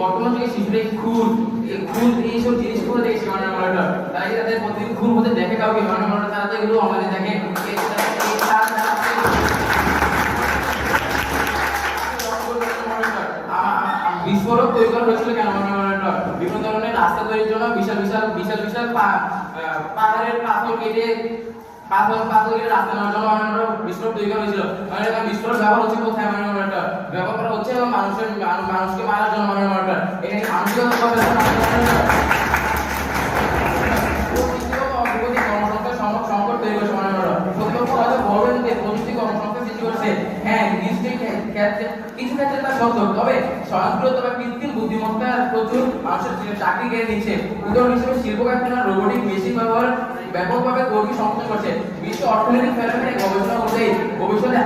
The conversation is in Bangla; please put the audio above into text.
বর্তমান যুগে শিশুরা খুন এইসব জিনিসগুলো দেখছে মাননীয় মডারেটর। তাই তাদের প্রতিদিন খুন হতে দেখে কাউকে মাননীয় মডারেটর, তারা তো এগুলো আমাদের দেখে। বিস্ফোরক তৈরি করা হয়েছিল কেন মাননীয় মডারেটর? বিভিন্ন ধরনের রাস্তা তৈরির জন্য বিশাল বিশাল পাহাড়ের পাথর কেটে রাস্তা নেওয়ার জন্য মাননীয় বিস্ফোরক তৈরি করা হয়েছিল। মানে বিস্ফোরক ব্যবহার হচ্ছে কোথায় মাননীয় মডারেটর? ব্যবহার করা হচ্ছে মানুষকে মারার জন্য মাননীয় মডারেটর। এটা কি মানসিকতা সংকট তৈরি করছে মাননীয় মডারেটর। প্রতিপক্ষ হয়তো বলবেন যে প্রযুক্তি কর্মসংস্থান সৃষ্টি করছে, হ্যাঁ নিশ্চয়ই কিছু ক্ষেত্রে তা সত্য, তবে স্বয়ংক্রিয়তা বা কৃত্রিম বুদ্ধিমত্তা প্রচুর মানুষের চাকরি কেড়ে নিচ্ছে। উদাহরণ হিসেবে শিল্প কারখানা রোবোটিক মেশিন ব্যবহার ব্যাপকভাবে কর্মী সংকোচন করছে। বিশ্ব অর্থনৈতিক ফেরোমেনে গবেষণা অনুযায়ী ভবিষ্যতে